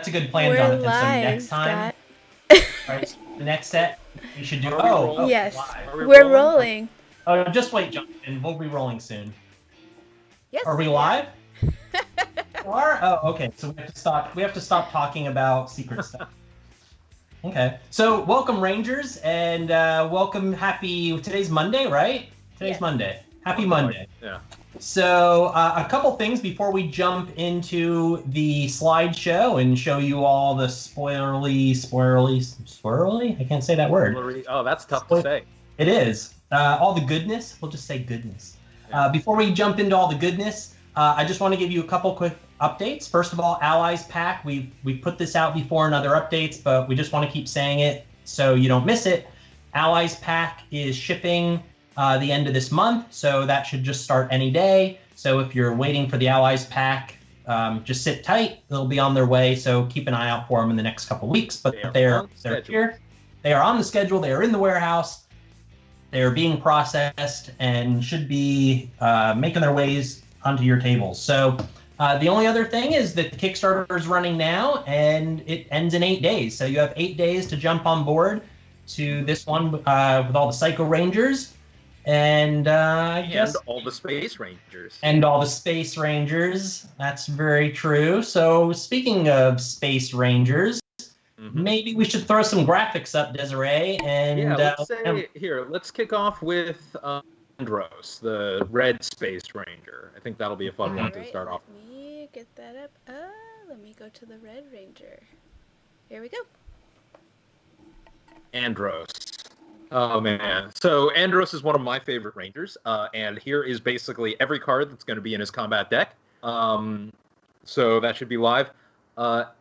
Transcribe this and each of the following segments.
that's a good plan, We're Jonathan. So live, next time, Scott. right? So the next set we should do. Are we Oh, rolling? oh, Yes, live. Are we we're rolling? rolling. Oh, just wait, Jonathan. We'll be rolling soon. Yes, Are we we are. live? We are. Oh, okay. So we have to stop. We have to stop talking about secret stuff. Okay. So welcome, Rangers, and welcome. Happy. Today's Monday, right? Today's Yes. Monday. Happy Something like- Monday. Yeah. So a couple things before we jump into the slideshow and show you all the spoilerly. I can't say that word. Oh, that's tough to say. It is. All the goodness. We'll just say goodness. Yeah. Before we jump into all the goodness, I just want to give you a couple quick updates. First of all, Allies Pack. We've put this out before in other updates, but we just want to keep saying it so you don't miss it. Allies Pack is shipping the end of this month, so that should just start any day. So if you're waiting for the Allies Pack, just sit tight. They'll be on their way, so keep an eye out for them in the next couple weeks. But they're here. They are on the schedule. They are in the warehouse. They are being processed and should be making their ways onto your tables. So the only other thing is that the Kickstarter is running now, and it ends in 8 days. So you have 8 days to jump on board to this one with all the Psycho Rangers. And all the Space Rangers. And all the Space Rangers. That's very true. So speaking of Space Rangers, maybe we should throw some graphics up, Desiree. And let's kick off with Andros, the Red Space Ranger. I think that'll be a fun one to start off. Let me get that up. Let me go to the Red Ranger. Here we go. Andros. Oh man. So Andros is one of my favorite Rangers, and here is basically every card that's going to be in his combat deck. So that should be live.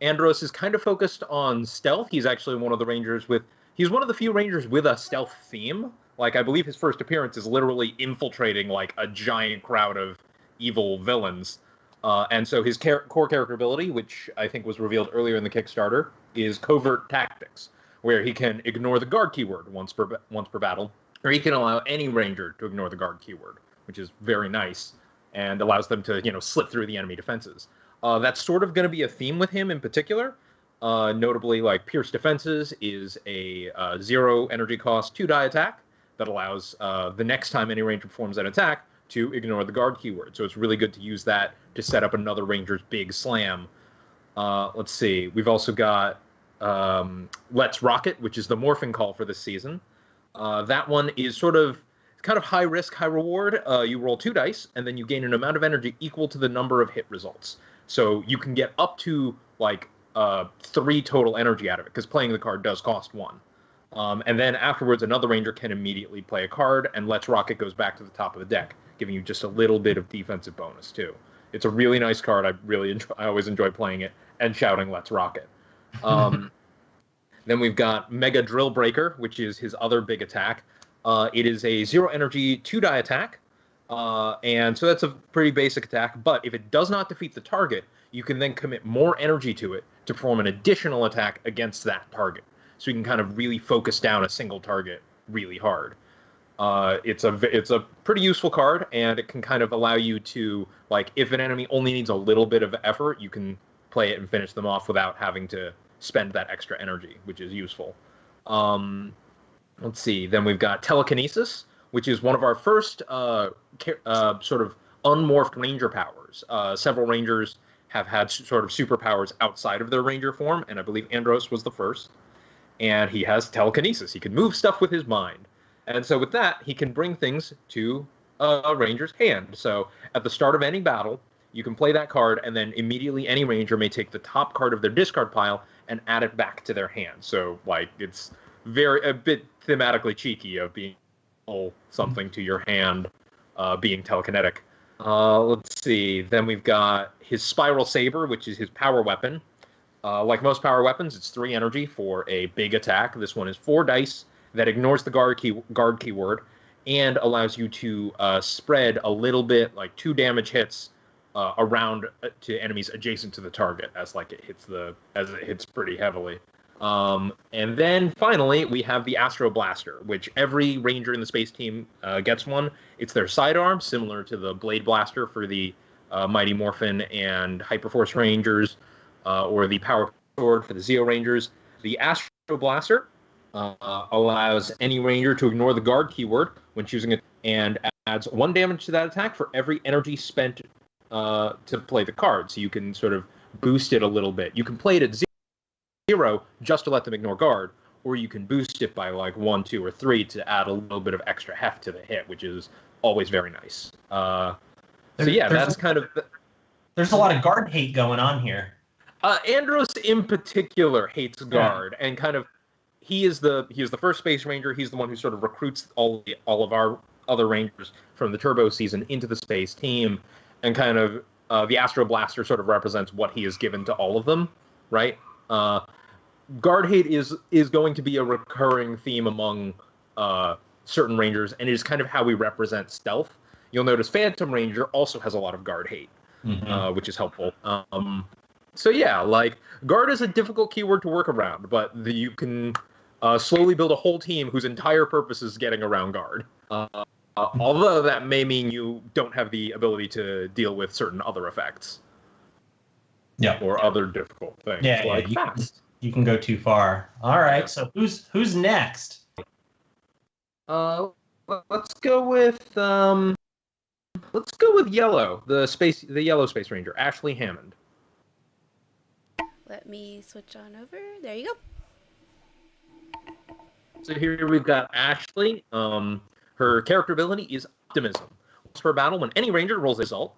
Andros is kind of focused on stealth. He's actually one of the Rangers he's one of the few Rangers with a stealth theme. Like, I believe his first appearance is literally infiltrating, like, a giant crowd of evil villains. And so his core character ability, which I think was revealed earlier in the Kickstarter, is Covert Tactics, where he can ignore the guard keyword once per battle, or he can allow any Ranger to ignore the guard keyword, which is very nice, and allows them to, slip through the enemy defenses. That's sort of going to be a theme with him in particular. Notably, like, Pierce Defenses is a 0 energy cost 2-die attack that allows the next time any Ranger performs an attack to ignore the guard keyword. So it's really good to use that to set up another Ranger's big slam. Let's see. We've also got Let's Rocket, which is the morphing call for this season. That one is kind of high risk, high reward. You roll 2 dice, and then you gain an amount of energy equal to the number of hit results. So you can get up to, like, 3 total energy out of it, because playing the card does cost 1. And then afterwards, another Ranger can immediately play a card, and Let's Rocket goes back to the top of the deck, giving you just a little bit of defensive bonus, too. It's a really nice card. I always enjoy playing it and shouting Let's Rocket. Then we've got Mega Drill Breaker, which is his other big attack. It is a 0 energy 2-die attack, and so that's a pretty basic attack. But if it does not defeat the target, you can then commit more energy to it to perform an additional attack against that target. So you can kind of really focus down a single target really hard. It's a pretty useful card, and it can kind of allow you to, like, if an enemy only needs a little bit of effort, you can play it and finish them off without having to spend that extra energy, which is useful. Let's see. Then we've got Telekinesis, which is one of our first sort of unmorphed Ranger powers. Several Rangers have had sort of superpowers outside of their Ranger form, and I believe Andros was the first. And he has telekinesis. He can move stuff with his mind. And so with that, he can bring things to a Ranger's hand. So at the start of any battle, you can play that card, and then immediately any Ranger may take the top card of their discard pile and add it back to their hand. So, like, it's a bit thematically cheeky of being something to your hand, being telekinetic. Let's see. Then we've got his Spiral Saber, which is his power weapon. Like most power weapons, it's 3 energy for a big attack. This one is 4 dice that ignores the guard keyword and allows you to spread a little bit, like 2 damage hits around to enemies adjacent to the target as it hits pretty heavily. And then finally, we have the Astro Blaster, which every Ranger in the space team gets one. It's their sidearm, similar to the Blade Blaster for the Mighty Morphin and Hyperforce Rangers, or the Power Sword for the Zeo Rangers. The Astro Blaster allows any ranger to ignore the guard keyword when choosing it, and adds 1 damage to that attack for every energy spent to play the card. So you can sort of boost it a little bit. You can play it at 0 just to let them ignore guard, or you can boost it by like 1, 2, or 3 to add a little bit of extra heft to the hit, which is always very nice. So yeah, that's kind of... There's a lot of guard hate going on here. Andros in particular hates guard, and kind of he is the first Space Ranger. He's the one who sort of recruits all of our other Rangers from the Turbo season into the Space team, and kind of the Astro Blaster sort of represents what he has given to all of them, right? Guard hate is going to be a recurring theme among certain Rangers, and it is kind of how we represent stealth. You'll notice Phantom Ranger also has a lot of guard hate, which is helpful. So yeah, like, guard is a difficult keyword to work around, but you can slowly build a whole team whose entire purpose is getting around guard. Although that may mean you don't have the ability to deal with certain other effects. Yeah. Or other difficult things, like fast. You can go too far. All right, so who's next? Let's go with Yellow, the Yellow Space Ranger, Ashley Hammond. Let me switch on over. There you go. So here we've got Ashley. Her character ability is Optimism. Once per battle, when any ranger rolls a result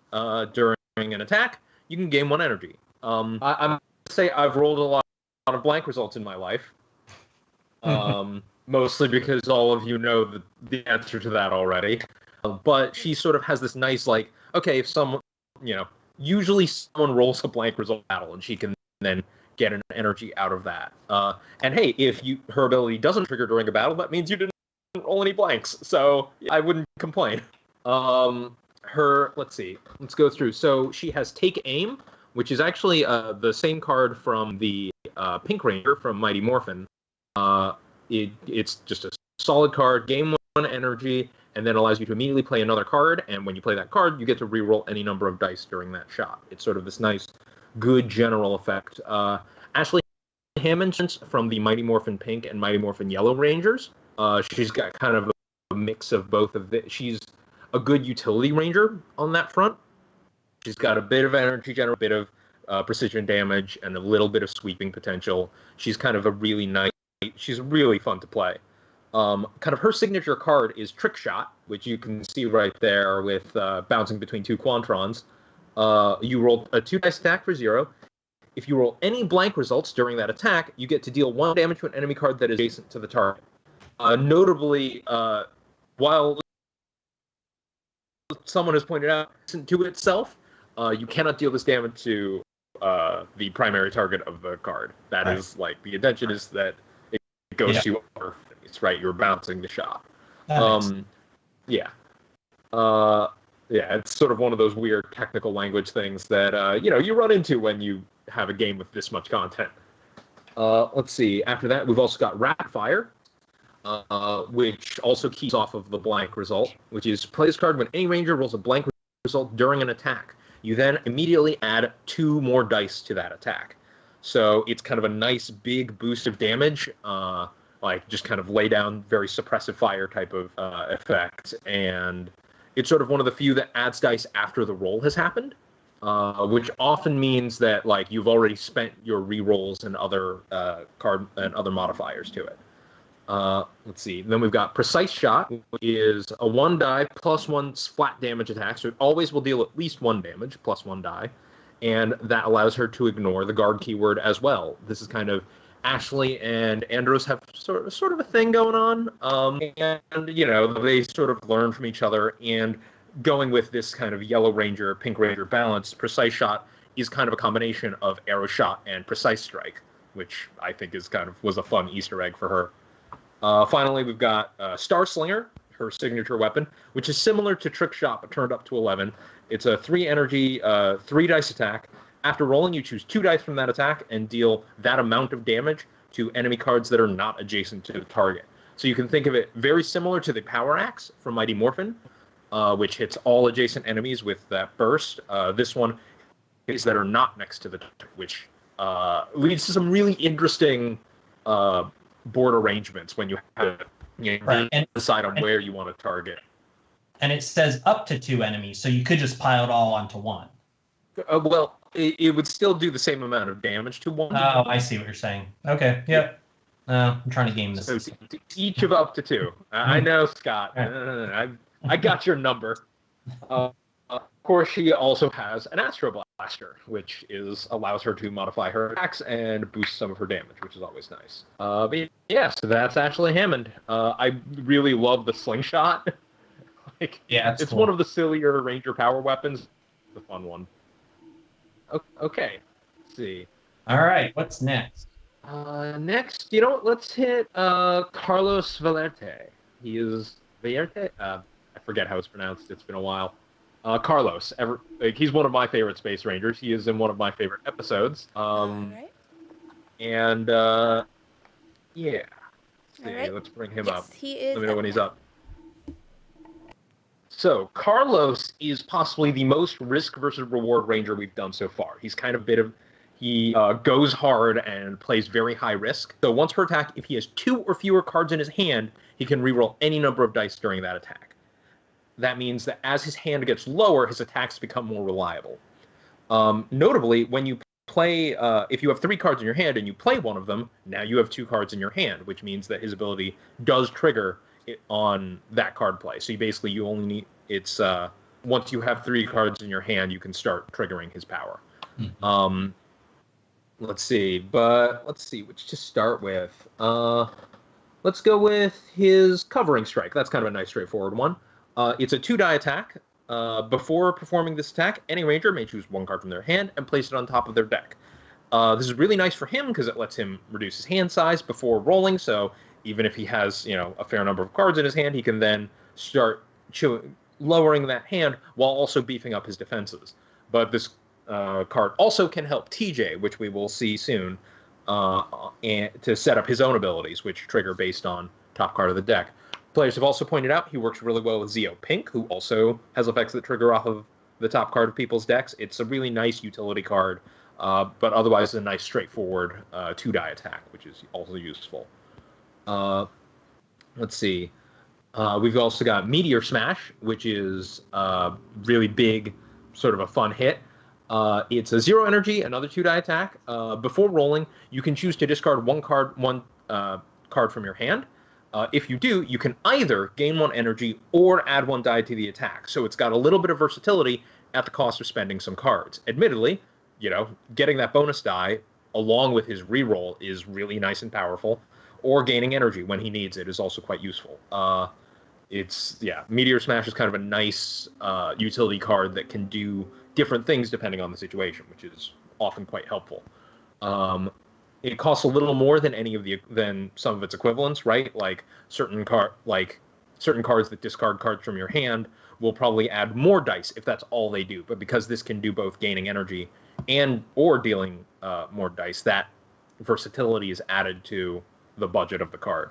during an attack, you can gain 1 energy. I'm gonna say I've rolled a lot of blank results in my life. Mostly because all of you know the answer to that already. But she sort of has this nice, like, okay, if someone, usually someone rolls a blank result battle, and she can then get an energy out of that. And hey, if her ability doesn't trigger during a battle, that means you didn't roll any blanks. So I wouldn't complain. Let's see. Let's go through. So she has Take Aim, which is actually the same card from the Pink Ranger from Mighty Morphin. It's just a solid card, gain 1 energy, and then allows you to immediately play another card. And when you play that card, you get to reroll any number of dice during that shot. It's sort of this nice, good general effect. Ashley Hammond from the Mighty Morphin Pink and Mighty Morphin Yellow Rangers. She's got kind of a mix of both of it. She's a good utility ranger on that front. She's got a bit of energy general, a bit of precision damage, and a little bit of sweeping potential. She's kind of she's really fun to play. Kind of her signature card is Trick Shot, which you can see right there with bouncing between 2 Quantrons. You roll a 2 dice attack for 0. If you roll any blank results during that attack, you get to deal 1 damage to an enemy card that is adjacent to the target. Notably, while someone has pointed out to itself, you cannot deal this damage to the primary target of the card. That is, like, the intention is that it goes to other things, right? You're bouncing the shot. Yeah, it's sort of one of those weird technical language things that, you run into when you have a game with this much content. Let's see. After that, we've also got Rapid Fire, which also keys off of the blank result, which is play this card when any ranger rolls a blank result during an attack. You then immediately add 2 more dice to that attack. So it's kind of a nice big boost of damage, like just kind of lay down very suppressive fire type of effect. And it's sort of one of the few that adds dice after the roll has happened, which often means that, like, you've already spent your rerolls and other card and other modifiers to it. Let's see. Then we've got Precise Shot, which is a 1 die plus 1 flat damage attack. So it always will deal at least 1 damage plus 1 die. And that allows her to ignore the guard keyword as well. This is kind of Ashley and Andros have sort of a thing going on. And, they sort of learn from each other. And going with this kind of Yellow Ranger, Pink Ranger balance, Precise Shot is kind of a combination of Arrow Shot and Precise Strike, which I think was a fun Easter egg for her. Finally, we've got Star Slinger, her signature weapon, which is similar to Trick Shot but turned up to 11. It's a 3 energy, 3 dice attack. After rolling, you choose 2 dice from that attack and deal that amount of damage to enemy cards that are not adjacent to the target. So you can think of it very similar to the Power Axe from Mighty Morphin, which hits all adjacent enemies with that burst. This one is that are not next to the target, which leads to some really interesting board arrangements when you have Right. And decide on where you want to target. And it says up to 2 enemies, so you could just pile it all onto one. Well, it would still do the same amount of damage to one. Oh, I see what you're saying. Okay, yep. I'm trying to game this. So each of up to 2. I know, Scott. I got your number. Of course, she also has an Astro Blaster, which allows her to modify her attacks and boost some of her damage, which is always nice. But yeah, so that's Ashley Hammond. I really love the slingshot. It's cool. One of the sillier Ranger power weapons. It's a fun one. Okay, let's see. All right, what's next? Next, let's hit Carlos Valerte. He is Valerte. I forget how it's pronounced. It's been a while. Carlos, he's one of my favorite Space Rangers. He is in one of my favorite episodes. Right. And yeah. Let's bring him up. He is. Let me know when he's up. So Carlos is possibly the most risk versus reward Ranger we've done so far. He's kind of he goes hard and plays very high risk. So once per attack, if he has 2 or fewer cards in his hand, he can reroll any number of dice during that attack. That means that as his hand gets lower, his attacks become more reliable. Notably, when you play, if you have 3 cards in your hand and you play one of them, now you have 2 cards in your hand, which means that his ability does trigger on that card play. So you only need, once you have 3 cards in your hand, you can start triggering his power. Mm-hmm. Let's see which to start with. Let's go with his Covering Strike. That's kind of a nice straightforward one. It's a 2-die attack. Before performing this attack, any Ranger may choose 1 card from their hand and place it on top of their deck. This is really nice for him because it lets him reduce his hand size before rolling, so even if he has, a fair number of cards in his hand, he can then start lowering that hand while also beefing up his defenses. But this card also can help TJ, which we will see soon, and to set up his own abilities, which trigger based on top card of the deck. Players have also pointed out he works really well with Zeo Pink, who also has effects that trigger off of the top card of people's decks. It's a really nice utility card, but otherwise a nice straightforward 2-die attack, which is also useful. Let's see. We've also got Meteor Smash, which is really big, sort of a fun hit. It's a 0 energy, another 2-die attack. Before rolling, you can choose to discard one card from your hand. If you do, you can either gain 1 energy or add 1 die to the attack. So it's got a little bit of versatility at the cost of spending some cards. Admittedly, getting that bonus die along with his reroll is really nice and powerful, or gaining energy when he needs it is also quite useful. Meteor Smash is kind of a nice utility card that can do different things depending on the situation, which is often quite helpful. It costs a little more than some of its equivalents, right? Like certain cards that discard cards from your hand will probably add more dice if that's all they do. But because this can do both gaining energy or dealing more dice, that versatility is added to the budget of the card.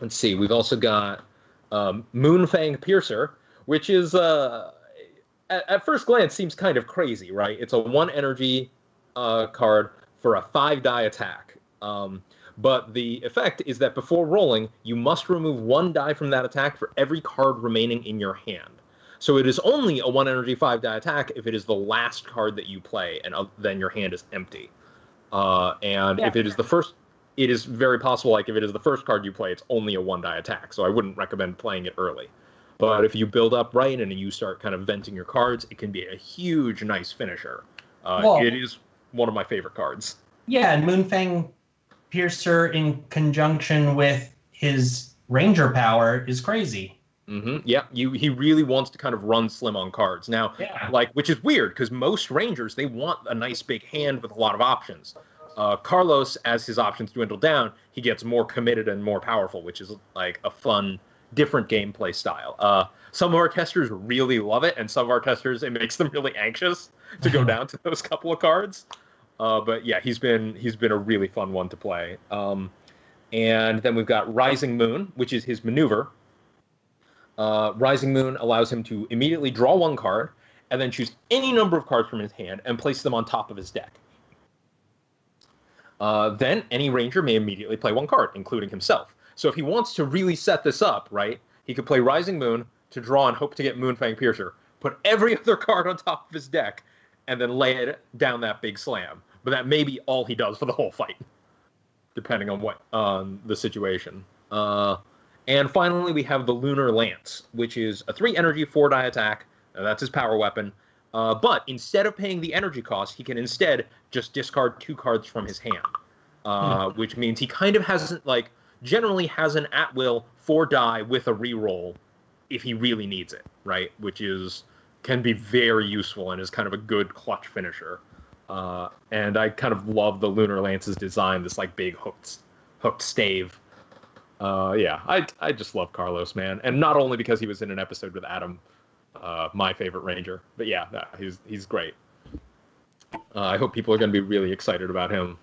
Let's see. We've also got Moonfang Piercer, which is at first glance seems kind of crazy, right? It's a 1 energy card for a 5-die attack. But the effect is that before rolling, you must remove 1 die from that attack for every card remaining in your hand. So it is only a 1 energy 5-die attack if it is the last card that you play, and then your hand is empty. If it is the first, it is very possible, like if it is the first card you play, it's only a 1-die attack. So I wouldn't recommend playing it early. But if you build up right and you start kind of venting your cards, it can be a huge, nice finisher. It is one of my favorite cards. Yeah, and Moonfang Piercer in conjunction with his Ranger power is crazy. Mm-hmm. Yeah, he really wants to kind of run slim on cards. Now, which is weird because most Rangers, they want a nice big hand with a lot of options. Carlos, as his options dwindle down, he gets more committed and more powerful, which is like a fun, different gameplay style. Some of our testers really love it, and some of our testers, it makes them really anxious to go down to those couple of cards. But yeah, he's been a really fun one to play. And then we've got Rising Moon, which is his maneuver. Rising Moon allows him to immediately draw 1 card and then choose any number of cards from his hand and place them on top of his deck. Then any ranger may immediately play one card, including himself. So if he wants to really set this up, right, he could play Rising Moon to draw and hope to get Moonfang Piercer, put every other card on top of his deck, and then lay it down that big slam. But that may be all he does for the whole fight, depending on the situation. And finally, we have the Lunar Lance, which is a 3 energy, 4 die attack. That's his power weapon. But instead of paying the energy cost, he can instead just discard 2 cards from his hand, which means he kind of generally has an at-will 4 die with a reroll if he really needs it, right? Which can be very useful and is kind of a good clutch finisher. And I kind of love the Lunar Lance's design, this like big hooked stave. I just love Carlos, man. And not only because he was in an episode with Adam, my favorite ranger, but yeah, he's great. I hope people are going to be really excited about him.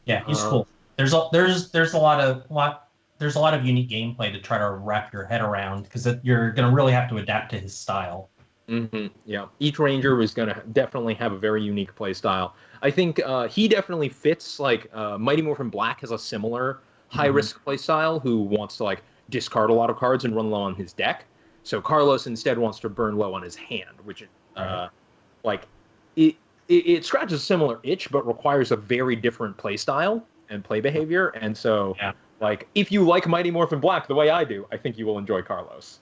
Yeah, he's cool. There's a lot of unique gameplay to try to wrap your head around, because you're going to really have to adapt to his style. Mm-hmm. Yeah, each ranger is going to definitely have a very unique play style. I think he definitely fits, like, Mighty Morphin Black has a similar high-risk play style, who wants to, like, discard a lot of cards and run low on his deck. So Carlos instead wants to burn low on his hand, which, it scratches a similar itch, but requires a very different play style and play behavior. And so, like, if you like Mighty Morphin Black the way I do, I think you will enjoy Carlos.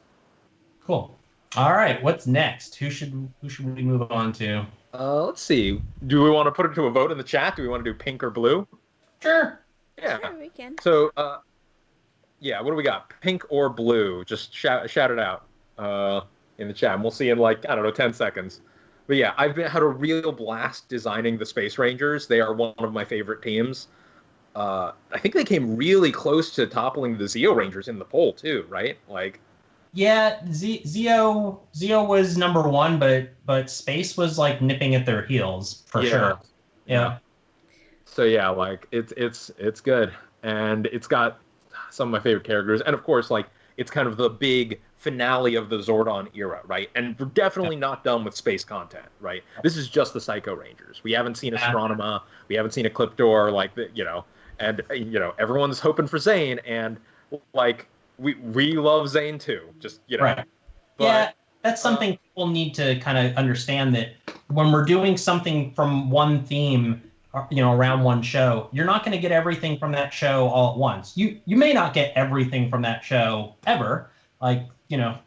Cool. All right, what's next? Who should we move on to? Let's see. Do we want to put it to a vote in the chat? Do we want to do pink or blue? Sure. Yeah. Sure, we can. So, what do we got? Pink or blue? Just shout it out in the chat. And we'll see in, like, I don't know, 10 seconds. But yeah, I've had a real blast designing the Space Rangers. They are one of my favorite teams. I think they came really close to toppling the Zeo Rangers in the poll too, right? Like, yeah, Zeo was number 1, but Space was like nipping at their heels for sure. Yeah. So yeah, like it's good, and it's got some of my favorite characters, and of course, like, it's kind of the big finale of the Zordon era, right? And we're definitely not done with space content, right? This is just the Psycho Rangers. We haven't seen Astronema, we haven't seen Ecliptor, like, and everyone's hoping for Zane, and like we love Zane too, just Right. But, yeah, that's something people need to kind of understand, that when we're doing something from one theme, around one show, you're not going to get everything from that show all at once. You may not get everything from that show ever. Like,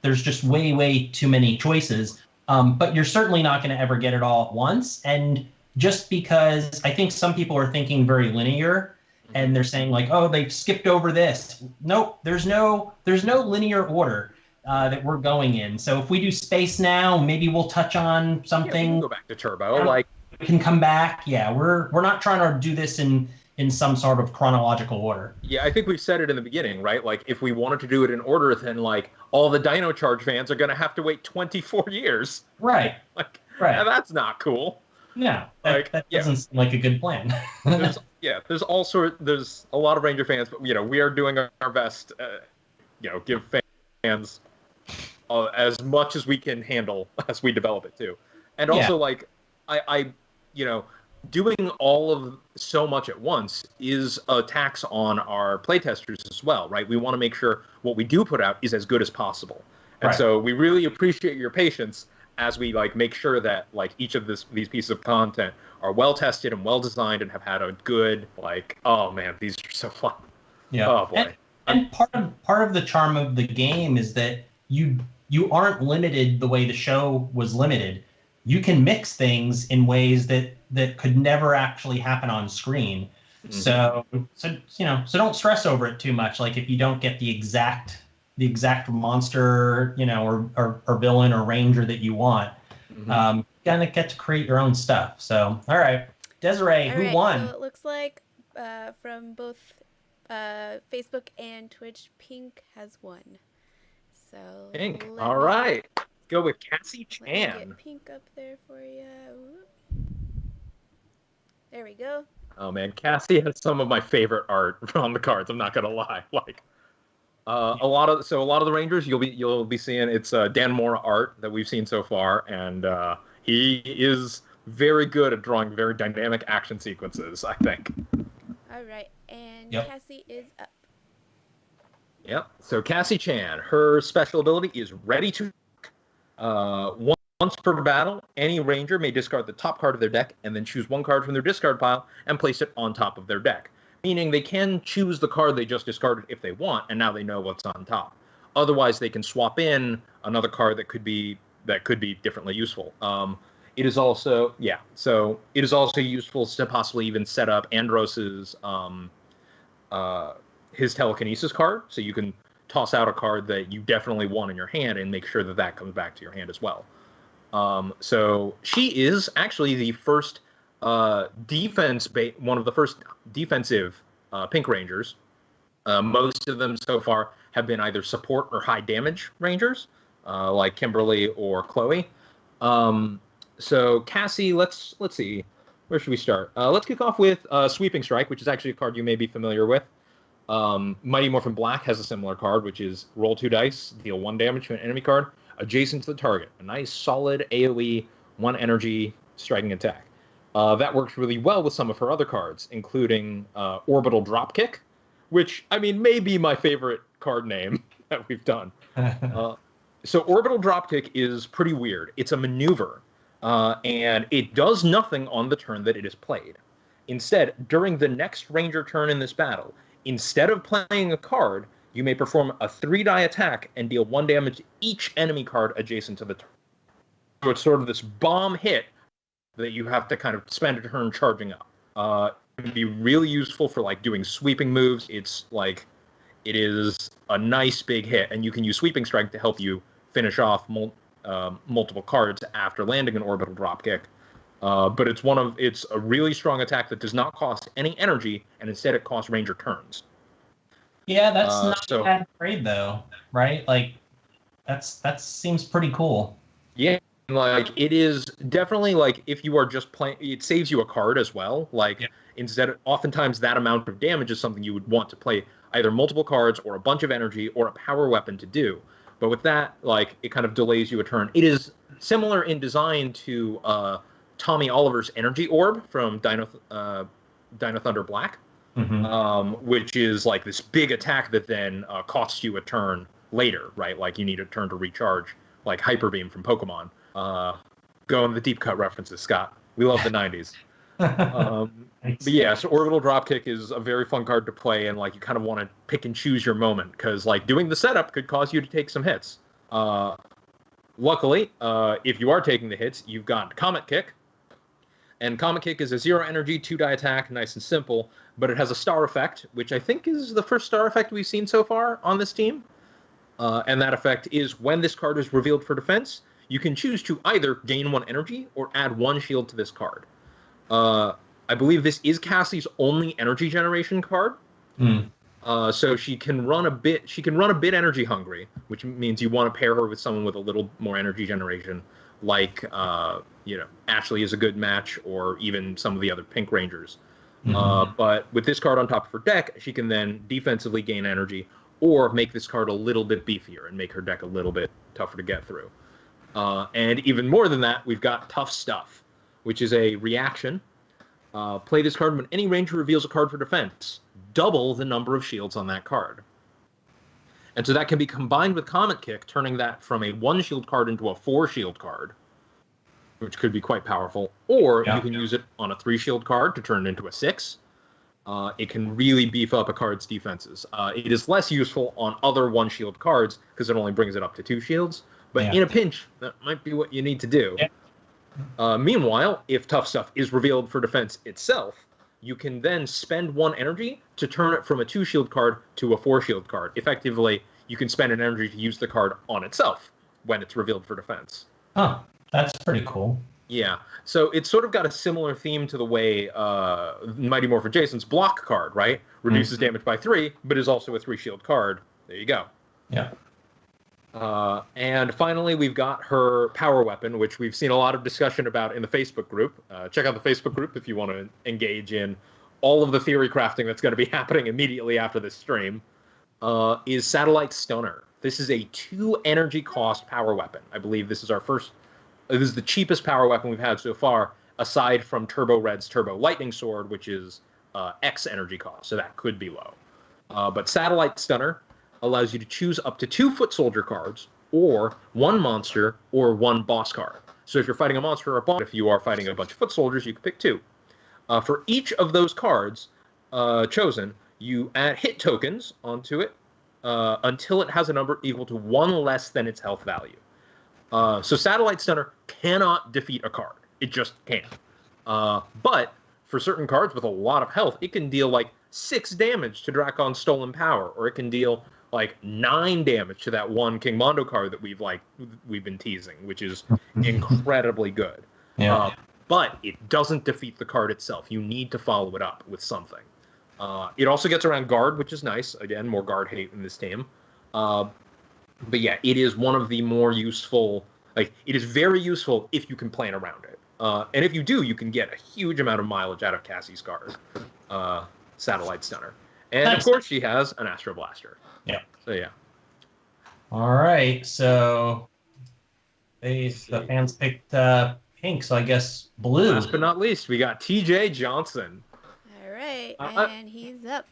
there's just way too many choices. But you're certainly not going to ever get it all at once. And just because I think some people are thinking very linear, and they're saying, like, oh, they've skipped over this. Nope, there's no linear order that we're going in. So if we do space now, maybe we'll touch on something. Yeah, we can go back to Turbo. We can come back. Yeah, we're not trying to do this in some sort of chronological order. Yeah, I think we've said it in the beginning, right? Like, if we wanted to do it in order, then, like, all the Dino Charge fans are going to have to wait 24 years. Right. Like, right. That's not cool. No, that doesn't seem like a good plan. there's a lot of Ranger fans, but, we are doing our best, give fans as much as we can handle as we develop it too. And also, like, I doing all of so much at once is a tax on our playtesters as well, right? We want to make sure what we do put out is as good as possible. And so we really appreciate your patience as we, like, make sure that, like, each of these pieces of content are well tested and well designed and have had a good, like, oh man, these are so fun. Yeah. Oh boy. And part of the charm of the game is that you aren't limited the way the show was limited. You can mix things in ways that could never actually happen on screen. Mm-hmm. So don't stress over it too much. Like, if you don't get the exact monster, or villain or ranger that you want, you kind of get to create your own stuff. So, all right, Desiree, who won? So it looks like from both Facebook and Twitch, Pink has won. So Pink, all right. Go with Cassie Chan. Let me get Pink up there for you. There we go. Oh man, Cassie has some of my favorite art on the cards. I'm not gonna lie. Like, A lot of the Rangers you'll be seeing it's Dan Mora art that we've seen so far, and he is very good at drawing very dynamic action sequences, I think. All right, and Yep. Cassie is up. Yep. So Cassie Chan, her special ability is Ready to. Once per battle, any Ranger may discard the top card of their deck and then choose one card from their discard pile and place it on top of their deck. Meaning they can choose the card they just discarded if they want, and now they know what's on top. Otherwise, they can swap in another card that could be differently useful. It is also useful to possibly even set up Andros's his telekinesis card, so you can toss out a card that you definitely want in your hand and make sure that that comes back to your hand as well. So she is actually the first one of the first defensive Pink Rangers. Most of them so far have been either support or high damage Rangers, like Kimberly or Chloe. So Cassie, let's see, where should we start? Let's kick off with Sweeping Strike, which is actually a card you may be familiar with. Mighty Morphin Black has a similar card, which is roll 2 dice, deal 1 damage to an enemy card adjacent to the target. A nice solid AoE 1 energy striking attack. That works really well with some of her other cards, including Orbital Dropkick, which, I mean, may be my favorite card name that we've done. So Orbital Dropkick is pretty weird. It's a maneuver, and it does nothing on the turn that it is played. Instead, during the next Ranger turn in this battle, instead of playing a card, you may perform a 3-die attack and deal 1 damage to each enemy card adjacent to the turn. So it's sort of this bomb hit that you have to kind of spend a turn charging up. It can be really useful for like doing sweeping moves. It is a nice big hit, and you can use Sweeping Strike to help you finish off multiple cards after landing an Orbital Dropkick. But it's a really strong attack that does not cost any energy, and instead it costs Ranger turns. Yeah, that's not a bad trade though, right? Like that seems pretty cool. Yeah, like it is definitely like if you are just playing, it saves you a card as well. Like oftentimes that amount of damage is something you would want to play either multiple cards or a bunch of energy or a power weapon to do. But with that, like it kind of delays you a turn. It is similar in design to Tommy Oliver's Energy Orb from Dino Thunder Black. Mm-hmm. Which is like this big attack that then costs you a turn later, right? Like you need a turn to recharge, like Hyper Beam from Pokemon. Go on the deep cut references, Scott. We love the 90s. But yeah, so Orbital Dropkick is a very fun card to play, and like you kind of want to pick and choose your moment, because like doing the setup could cause you to take some hits. Luckily, if you are taking the hits, you've got Comet Kick. And Comet Kick is a 0 energy, 2-die attack, nice and simple, but it has a star effect, which I think is the first star effect we've seen so far on this team. And that effect is when this card is revealed for defense, you can choose to either gain 1 energy or add 1 shield to this card. I believe this is Cassie's only energy generation card. So she can run a bit energy hungry, which means you want to pair her with someone with a little more energy generation, like Ashley is a good match, or even some of the other Pink Rangers. But with this card on top of her deck, she can then defensively gain energy, or make this card a little bit beefier and make her deck a little bit tougher to get through. And even more than that, we've got Tough Stuff, which is a reaction. Play this card when any Ranger reveals a card for defense. Double the number of shields on that card. And so that can be combined with Comet Kick, turning that from a 1 shield card into a 4 shield card, which could be quite powerful. Or you can use it on a 3 shield card to turn it into a 6. It can really beef up a card's defenses. It is less useful on other 1 shield cards because it only brings it up to 2 shields. But in a pinch, that might be what you need to do. Meanwhile, if Tough Stuff is revealed for defense itself, you can then spend 1 energy to turn it from a 2 shield card to a 4 shield card. Effectively, you can spend an energy to use the card on itself when it's revealed for defense. Huh, that's pretty cool. Yeah, so it's sort of got a similar theme to the way Mighty Morphin Jason's block card, right? Reduces damage by 3, but is also a 3 shield card. There you go. Yeah. And finally, we've got her power weapon, which we've seen a lot of discussion about in the Facebook group. Check out the Facebook group if you want to engage in all of the theory crafting that's going to be happening immediately after this stream. is Satellite Stunner. This is a 2 energy cost power weapon. I believe this is our first. This is the cheapest power weapon we've had so far, aside from Turbo Red's Turbo Lightning Sword, which is X energy cost, so that could be low. But Satellite Stunner allows you to choose up to 2 foot soldier cards, or 1 monster, or 1 boss card. So if you're fighting a monster or a boss, if you are fighting a bunch of foot soldiers, you can pick 2. For each of those cards chosen, you add hit tokens onto it until it has a number equal to 1 less than its health value. So Satellite Stunner cannot defeat a card. It just can't. But for certain cards with a lot of health, it can deal like 6 damage to Dracon's Stolen Power, or it can deal like 9 damage to that one King Mondo card that we've been teasing, which is incredibly good. Yeah. But it doesn't defeat the card itself. You need to follow it up with something. It also gets around guard, which is nice. Again, more guard hate in this team. But yeah, it is one of the more useful. Like, it is very useful if you can plan around it. And if you do, you can get a huge amount of mileage out of Cassie's card, Satellite Stunner. And of course, she has an Astro Blaster. Yeah. So yeah. All right. So the fans picked pink, so I guess blue. Last but not least, we got TJ Johnson. All right, and he's up.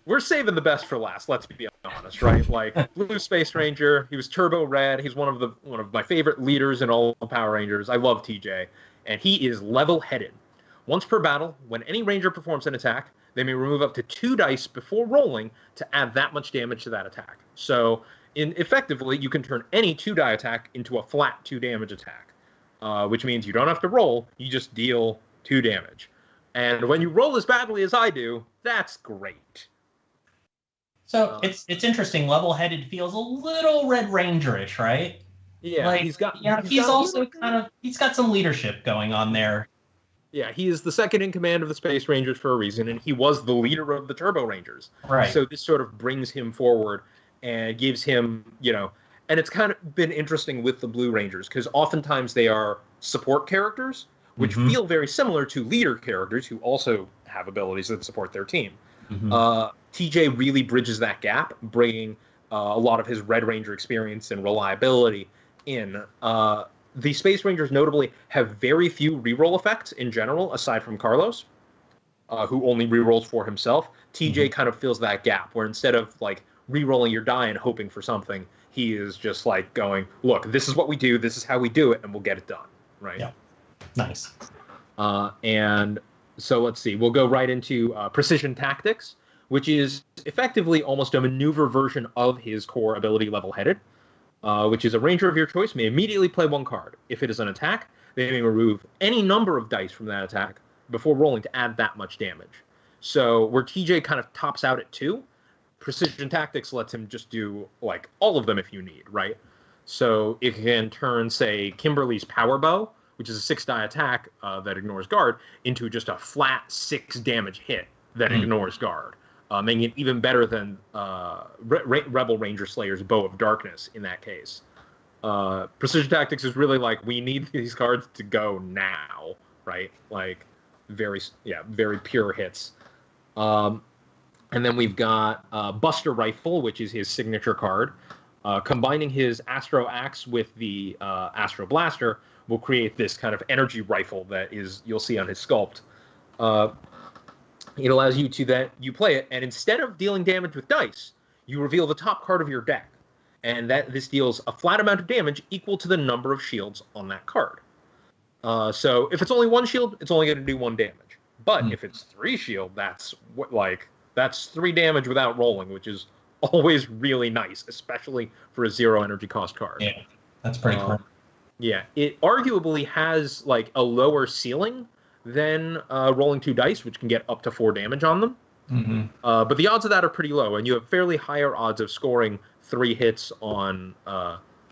We're saving the best for last. Let's be honest, right? Like, Blue Space Ranger, he was Turbo Red. He's one of my favorite leaders in all Power Rangers. I love TJ, and he is level-headed. Once per battle, when any Ranger performs an attack, they may remove up to 2 dice before rolling to add that much damage to that attack. So, effectively, you can turn any 2-die attack into a flat 2 damage attack, which means you don't have to roll. You just deal 2 damage. And when you roll as badly as I do, that's great. So it's interesting. Level-headed feels a little Red Ranger-ish, right? Yeah, like, he's got some leadership going on there. Yeah, he is the second in command of the Space Rangers for a reason, and he was the leader of the Turbo Rangers. Right. So this sort of brings him forward and gives him, and it's kind of been interesting with the Blue Rangers, because oftentimes they are support characters, which feel very similar to leader characters who also have abilities that support their team. TJ really bridges that gap, bringing a lot of his Red Ranger experience and reliability in. The Space Rangers notably have very few reroll effects in general, aside from Carlos, who only rerolls for himself. TJ kind of fills that gap, where instead of like rerolling your die and hoping for something, he is just like going, look, this is what we do, this is how we do it, and we'll get it done, right? Yeah, nice. And so let's see, we'll go right into Precision Tactics, which is effectively almost a maneuver version of his core ability, Level-Headed. Which is a Ranger of your choice may immediately play 1 card. If it is an attack, they may remove any number of dice from that attack before rolling to add that much damage. So where TJ kind of tops out at 2, Precision Tactics lets him just do like all of them if you need, right? So it can turn, say, Kimberly's Power Bow, which is a 6-die attack that ignores guard, into just a flat 6 damage hit that ignores guard. Making it even better than Rebel Ranger Slayer's Bow of Darkness in that case. Precision Tactics is really like, we need these cards to go now, right? Like, very pure hits. And then we've got Buster Rifle, which is his signature card. Combining his Astro Axe with the Astro Blaster will create this kind of energy rifle that you'll see on his sculpt. It allows you to you play it, and instead of dealing damage with dice, you reveal the top card of your deck, and this deals a flat amount of damage equal to the number of shields on that card. So if it's only 1 shield, it's only going to do 1 damage. But if it's 3 shield, that's 3 damage without rolling, which is always really nice, especially for a 0 energy cost card. Yeah, that's pretty cool. Yeah, it arguably has like a lower ceiling than rolling 2 dice, which can get up to 4 damage on them. But the odds of that are pretty low, and you have fairly higher odds of scoring 3 hits on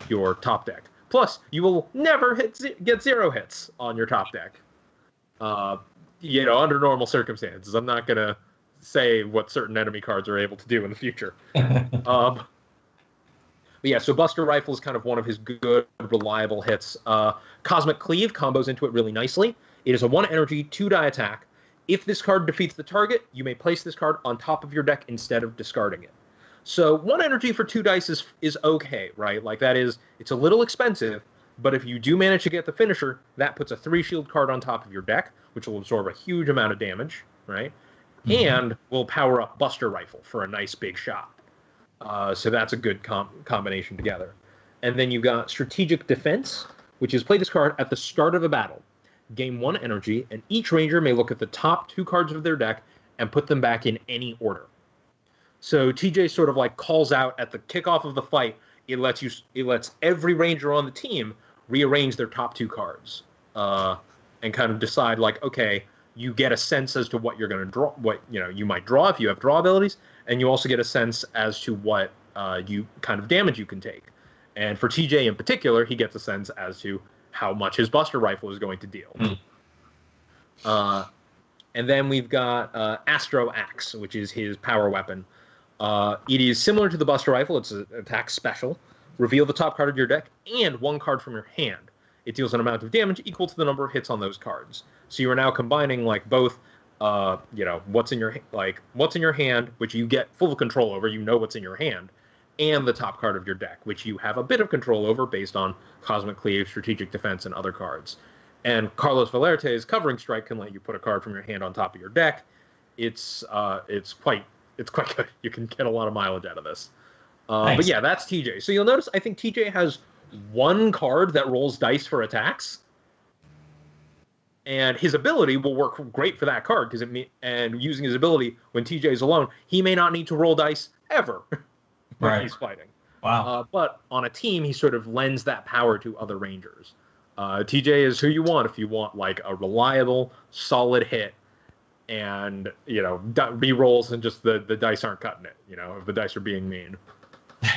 your top deck. Plus, you will never get 0 hits on your top deck. Under normal circumstances. I'm not going to say what certain enemy cards are able to do in the future. But yeah, so Buster Rifle is kind of one of his good, reliable hits. Cosmic Cleave combos into it really nicely. It is a 1 energy, 2-die attack. If this card defeats the target, you may place this card on top of your deck instead of discarding it. So 1 energy for 2 dice is okay, right? Like it's a little expensive, but if you do manage to get the finisher, that puts a 3 shield card on top of your deck, which will absorb a huge amount of damage, right? And will power up Buster Rifle for a nice big shot. So that's a good combination together. And then you've got Strategic Defense, which is play this card at the start of a battle. Gain 1 energy, and each ranger may look at the top 2 cards of their deck and put them back in any order. So TJ sort of like calls out at the kickoff of the fight. It lets every ranger on the team rearrange their top 2 cards, and kind of decide like, okay, you get a sense as to what you're going to draw, what you might draw if you have draw abilities, and you also get a sense as to what you kind of damage you can take. And for TJ in particular, he gets a sense as to how much his Buster Rifle is going to deal. And then we've got Astro Axe, which is his power weapon. It is similar to the Buster Rifle. It's an attack special. Reveal the top card of your deck and 1 card from your hand. It deals an amount of damage equal to the number of hits on those cards. So you are now combining like both, what's in your hand, which you get full control over. You know what's in your hand, and the top card of your deck, which you have a bit of control over based on Cosmic Cleave, Strategic Defense, and other cards. And Carlos Valerte's Covering Strike can let you put a card from your hand on top of your deck. It's quite good. You can get a lot of mileage out of this. Nice. But yeah, that's TJ. So you'll notice I think TJ has 1 card that rolls dice for attacks. And his ability will work great for that card and using his ability when TJ is alone, he may not need to roll dice ever when he's fighting. Wow. But on a team, he sort of lends that power to other rangers. TJ is who you want if you want like a reliable, solid hit, and re-rolls and just the dice aren't cutting it. If the dice are being mean.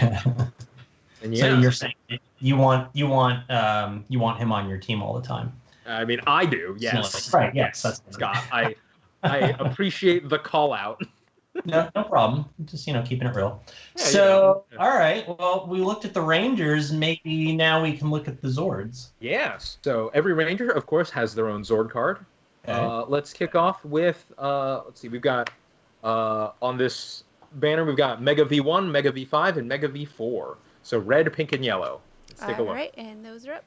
And So you're saying you want him on your team all the time. I mean, I do. Yes. Right. Yes. That's Scott. I appreciate the call out. No problem. Just keeping it real. Yeah, all right. Well, we looked at the Rangers. Maybe now we can look at the Zords. Yes. So every Ranger, of course, has their own Zord card. Okay. Let's kick off with. Let's see. We've got on this banner. We've got Mega V1, Mega V5, and Mega V4. So red, pink, and yellow. Let's take a look. All right, and those are up.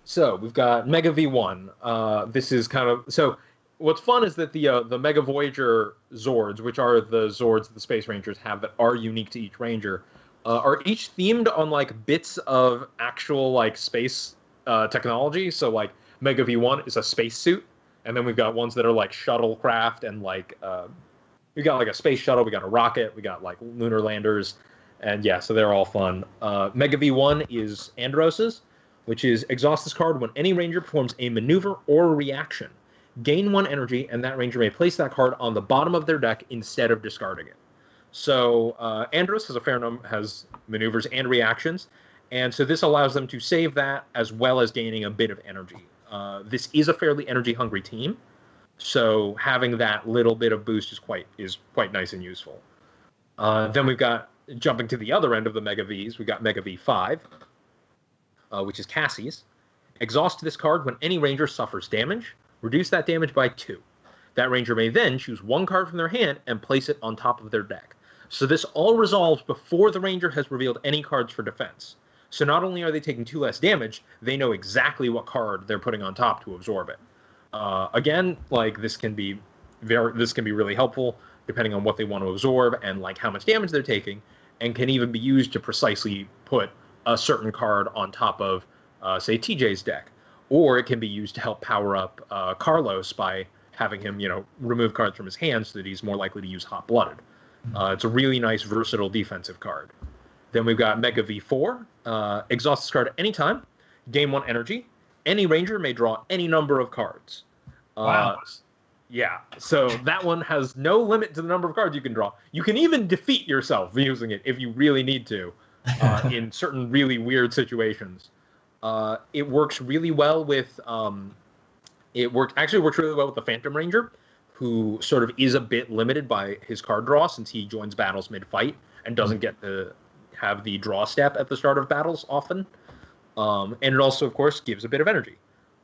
So we've got Mega V1. This is kind of so. What's fun is that the Mega Voyager Zords, which are the Zords the Space Rangers have that are unique to each Ranger, are each themed on like bits of actual like space technology. So like Mega V1 is a spacesuit, and then we've got ones that are like shuttlecraft and like we got like a space shuttle, we got a rocket, we got like lunar landers, and yeah, so they're all fun. Mega V1 is Andros's, which is exhaust this card when any Ranger performs a maneuver or a reaction. Gain 1 energy, and that Ranger may place that card on the bottom of their deck instead of discarding it. So Andros has a fair number, has maneuvers and reactions, and so this allows them to save that as well as gaining a bit of energy. This is a fairly energy-hungry team, so having that little bit of boost is quite nice and useful. Then we've got, jumping to the other end of the Mega Vs, we've got Mega V5, which is Cassie's. Exhaust this card when any Ranger suffers damage. Reduce that damage by 2. That Ranger may then choose 1 card from their hand and place it on top of their deck. So this all resolves before the Ranger has revealed any cards for defense. So not only are they taking 2 less damage, they know exactly what card they're putting on top to absorb it. Again, like this can be really helpful depending on what they want to absorb and like how much damage they're taking, and can even be used to precisely put a certain card on top of, say, TJ's deck. Or it can be used to help power up Carlos by having him, remove cards from his hand so that he's more likely to use Hot Blooded. It's a really nice, versatile defensive card. Then we've got Mega V4. Exhaust this card at any time. Gain 1 energy. Any Ranger may draw any number of cards. Wow. Yeah, so that one has no limit to the number of cards you can draw. You can even defeat yourself using it if you really need to in certain really weird situations. It works really well with works really well with the Phantom Ranger, who sort of is a bit limited by his card draw since he joins battles mid-fight and doesn't get to have the draw step at the start of battles often. And it also, of course, gives a bit of energy.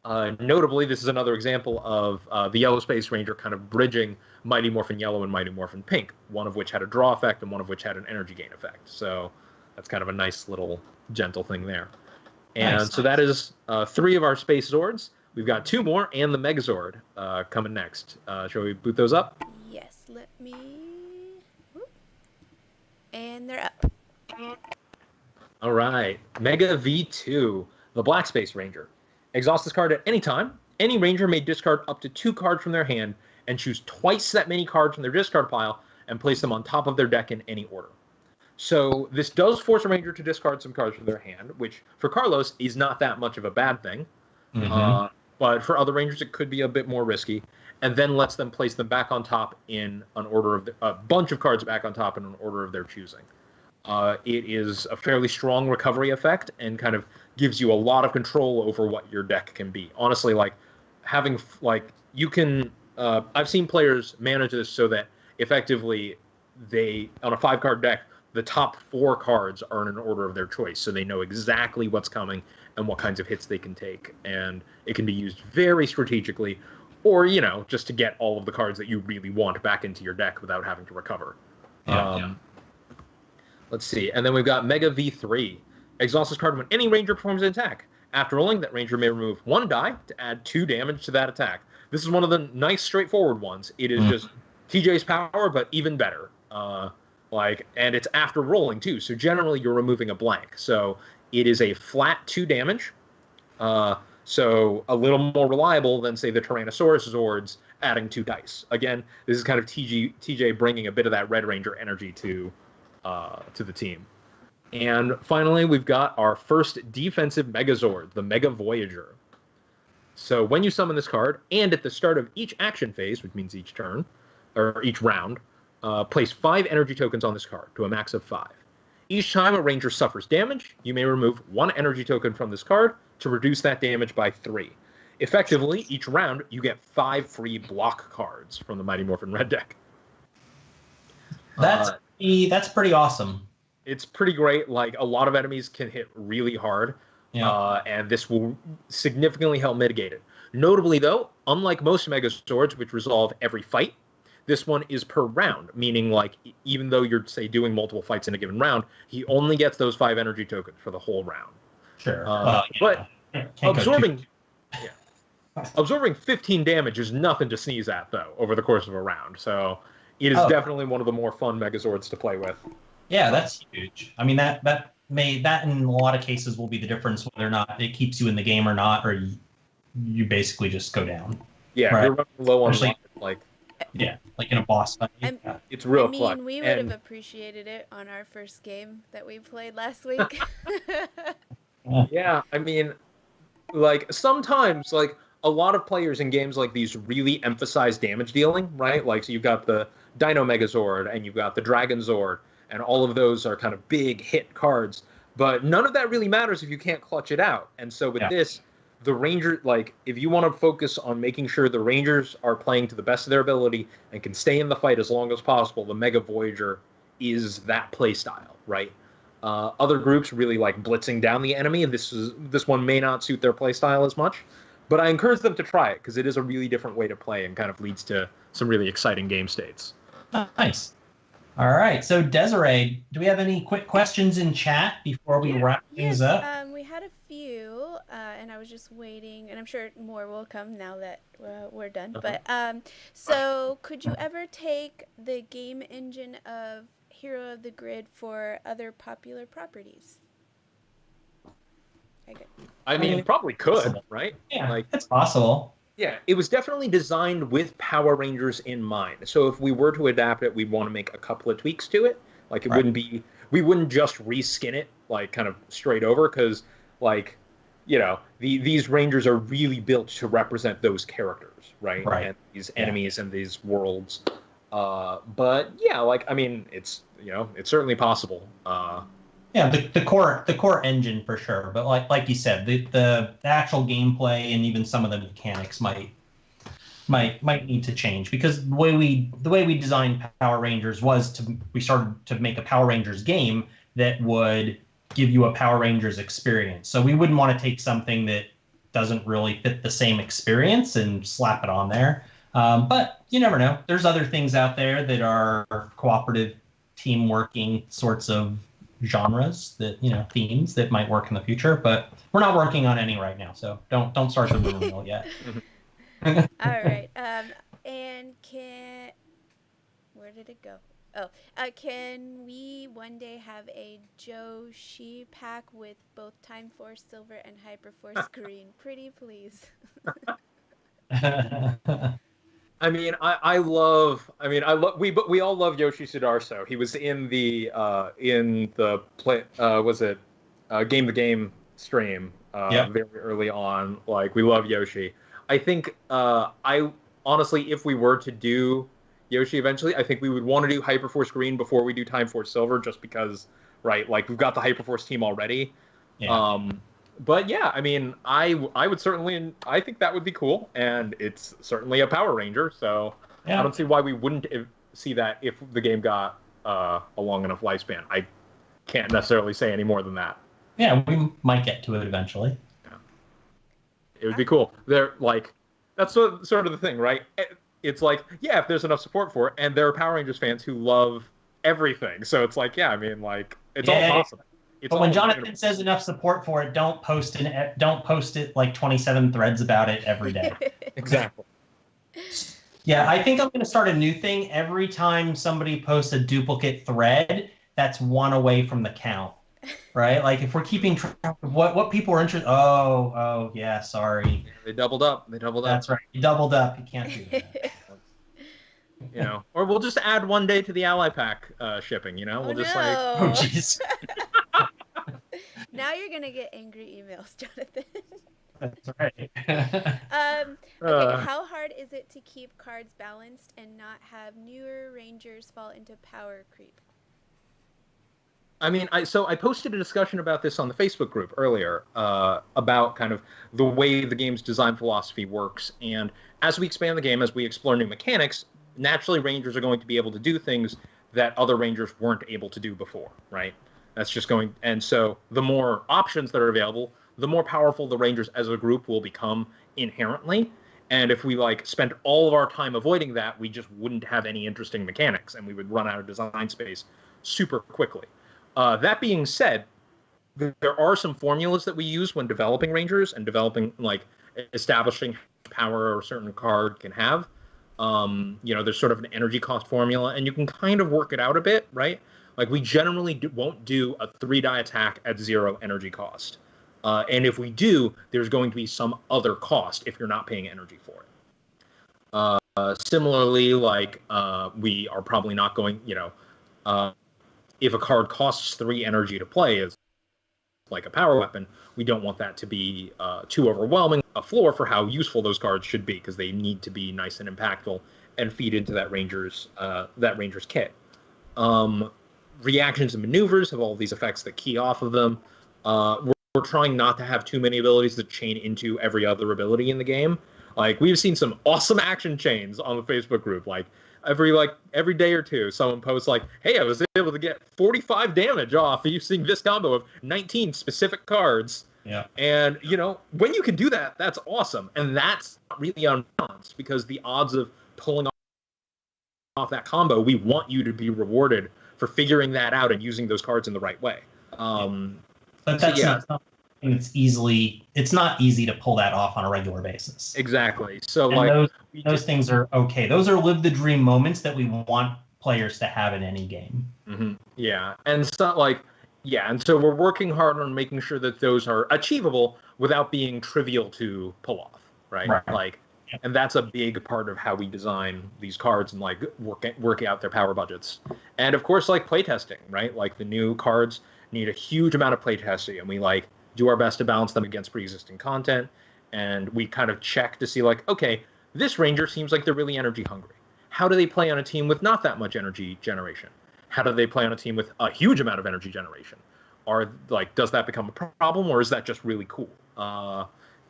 Notably, this is another example of the Yellow Space Ranger kind of bridging Mighty Morphin Yellow and Mighty Morphin Pink, one of which had a draw effect and one of which had an energy gain effect. So that's kind of a nice little gentle thing there. And Nice. so that is 3 of our Space Zords. We've got 2 more and the Megazord coming next. Shall we boot those up? Yes, let me. Whoop. And they're up. All right. Mega V2, the Black Space Ranger. Exhaust this card at any time. Any Ranger may discard up to 2 cards from their hand and choose twice that many cards from their discard pile and place them on top of their deck in any order. So this does force a Ranger to discard some cards from their hand, which for Carlos is not that much of a bad thing. Mm-hmm. But for other Rangers, it could be a bit more risky. And then lets them place them back on top in an order of a bunch of cards back on top in an order of their choosing. It is a fairly strong recovery effect and kind of gives you a lot of control over what your deck can be. Honestly, like having you can. I've seen players manage this so that effectively they on a 5-card deck, the top 4 cards are in an order of their choice, so they know exactly what's coming and what kinds of hits they can take, and it can be used very strategically, or just to get all of the cards that you really want back into your deck without having to recover. Let's see. And then we've got Mega V3. Exhaust this card when any Ranger performs an attack. After rolling, that Ranger may remove 1 die to add 2 damage to that attack. This is one of the nice, straightforward ones. It is just TJ's power, but even better. And it's after rolling, too. So generally, you're removing a blank. So it is a flat 2 damage. So a little more reliable than, say, the Tyrannosaurus Zords adding 2 dice. Again, this is kind of TJ bringing a bit of that Red Ranger energy to the team. And finally, we've got our first defensive Megazord, the Mega Voyager. So when you summon this card, and at the start of each action phase, which means each turn, or each round, place 5 energy tokens on this card to a max of 5. Each time a Ranger suffers damage, you may remove 1 energy token from this card to reduce that damage by 3. Effectively, each round, you get 5 free block cards from the Mighty Morphin Red deck. That's pretty awesome. It's pretty great. Like, a lot of enemies can hit really hard, and this will significantly help mitigate it. Notably, though, unlike most Megazords, which resolve every fight, this one is per round, meaning, like, even though you're, say, doing multiple fights in a given round, he only gets those 5 energy tokens for the whole round. Sure. But absorbing 15 damage is nothing to sneeze at, though, over the course of a round. So it is definitely one of the more fun Megazords to play with. Yeah, that's huge. I mean, that in a lot of cases will be the difference whether or not it keeps you in the game or not, or you basically just go down. Yeah, right? You're running low on life, like in a boss fight. It's real I clutch. mean, we would have appreciated it on our first game that we played last week. Yeah, I mean, like, sometimes, like, a lot of players in games like these really emphasize damage dealing, right? Like, so you've got the Dino Megazord and you've got the Dragon Zord, and all of those are kind of big hit cards. But none of that really matters if you can't clutch it out. And so with this, the Ranger, like, if you want to focus on making sure the Rangers are playing to the best of their ability and can stay in the fight as long as possible, the Mega Voyager is that play style, right? Other groups really like blitzing down the enemy, and this one may not suit their play style as much. But I encourage them to try it, because it is a really different way to play and kind of leads to some really exciting game states. Nice. All right. So, Desiree, do we have any quick questions in chat before we wrap things up? We had a few, and I was just waiting, and I'm sure more will come now that we're done. But so, could you ever take the game engine of Hero of the Grid for other popular properties? I mean, it probably could, right? Yeah, like, it's possible. Yeah, it was definitely designed with Power Rangers in mind. So if we were to adapt it, we'd want to make a couple of tweaks to it. Like, it wouldn't be, we wouldn't just reskin it, like, kind of straight over, because, like, these Rangers are really built to represent those characters, right? And these enemies and these worlds. But yeah, like, I mean, it's certainly possible. Yeah, the core engine for sure, but like you said, the actual gameplay and even some of the mechanics might need to change, because the way we designed Power Rangers was we started to make a Power Rangers game that would give you a Power Rangers experience. So we wouldn't want to take something that doesn't really fit the same experience and slap it on there. But you never know. There's other things out there that are cooperative, team working sorts of genres that, themes that might work in the future. But we're not working on any right now, so don't start the rumor mill yet. All right. And where did it go? Oh, can we one day have a Joshi pack with both Time Force Silver and Hyperforce Green? Pretty please. We all love Yoshi Sudarso. He was in the play was it Game the Game stream very early on. Like, we love Yoshi. I think I honestly, if we were to do Yoshi eventually, I think we would want to do Hyperforce Green before we do Time Force Silver, just because, right? Like, we've got the Hyperforce team already. Yeah. But yeah, I mean, I would certainly, I think that would be cool, and it's certainly a Power Ranger, so I don't see why we wouldn't see that if the game got a long enough lifespan. I can't necessarily say any more than that. Yeah, we might get to it eventually. Yeah. It would be cool. They're like, that's sort of the thing, right? It's like, yeah, if there's enough support for it, and there are Power Rangers fans who love everything, so it's like, yeah, I mean, like, it's all possible. But when Jonathan says enough support for it, don't post it like 27 threads about it every day. Exactly. Yeah, I think I'm going to start a new thing. Every time somebody posts a duplicate thread, that's one away from the count, right? Like, if we're keeping track of what people are interested. Oh, yeah, sorry. They doubled up. That's right. You doubled up. You can't do that. Or we'll just add one day to the ally pack shipping. We'll just like, oh, jeez. Now you're gonna get angry emails, Jonathan. That's right. Okay, how hard is it to keep cards balanced and not have newer Rangers fall into power creep? I mean, I posted a discussion about this on the Facebook group earlier about kind of the way the game's design philosophy works. And as we expand the game, as we explore new mechanics, naturally Rangers are going to be able to do things that other Rangers weren't able to do before, right? That's just going, and so the more options that are available, the more powerful the Rangers as a group will become inherently. And if we spend all of our time avoiding that, we just wouldn't have any interesting mechanics, and we would run out of design space super quickly. That being said, there are some formulas that we use when developing Rangers and developing, establishing power a certain card can have. There's sort of an energy cost formula, and you can kind of work it out a bit, right? Like, we generally won't do a 3-die attack at 0 energy cost. And if we do, there's going to be some other cost if you're not paying energy for it. Similarly, we are probably not going, if a card costs 3 energy to play as like a power weapon, we don't want that to be too overwhelming a floor for how useful those cards should be, because they need to be nice and impactful and feed into that Ranger's kit. Reactions and maneuvers have all these effects that key off of them. We're trying not to have too many abilities that chain into every other ability in the game. Like, we've seen some awesome action chains on the Facebook group. Like, every day or two, someone posts hey, I was able to get 45 damage off using this combo of 19 specific cards. Yeah. And, when you can do that, that's awesome. And that's not really unbalanced, because the odds of pulling off that combo, we want you to be rewarded for figuring that out and using those cards in the right way. But that's not something it's not easy to pull that off on a regular basis. Exactly. So those things are okay. Those are live the dream moments that we want players to have in any game. Mm-hmm. Yeah. And so and so we're working hard on making sure that those are achievable without being trivial to pull off. Right. And that's a big part of how we design these cards and work out their power budgets. And of course, playtesting, right? The new cards need a huge amount of playtesting, and we do our best to balance them against pre-existing content. And we kind of check to see okay, this Ranger seems like they're really energy hungry. How do they play on a team with not that much energy generation? How do they play on a team with a huge amount of energy generation? Does that become a problem, or is that just really cool?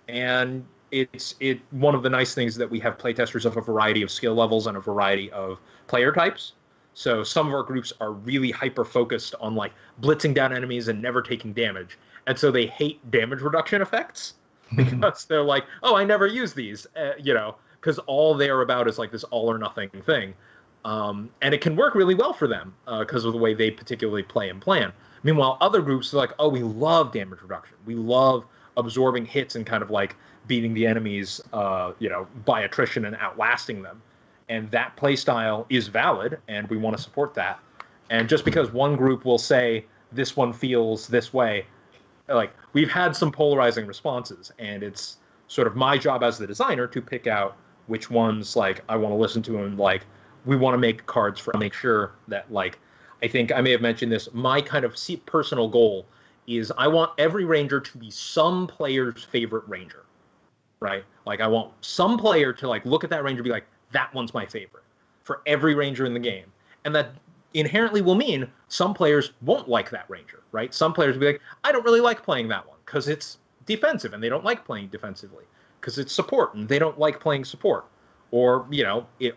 And it's one of the nice things that we have playtesters of a variety of skill levels and a variety of player types. So some of our groups are really hyper-focused on blitzing down enemies and never taking damage. And so they hate damage reduction effects. because they're like, oh, I never use these, because all they're about is like this all or nothing thing. And it can work really well for them because of the way they particularly play and plan. Meanwhile, other groups are like, oh, we love damage reduction. We love absorbing hits and kind of like beating the enemies, by attrition and outlasting them. And that play style is valid, and we want to support that. And just because one group will say this one feels this way, like we've had some polarizing responses, and it's sort of my job as the designer to pick out which ones like I want to listen to, and like we want to make cards for make sure that like I think I may have mentioned this. My kind of personal goal is I want every ranger to be some player's favorite ranger, right? Like I want some player to like look at that ranger and be like, that one's my favorite for every ranger in the game. And that inherently will mean some players won't like that ranger, right? Some players will be like, I don't really like playing that one because it's defensive, and they don't like playing defensively because it's support and they don't like playing support. Or,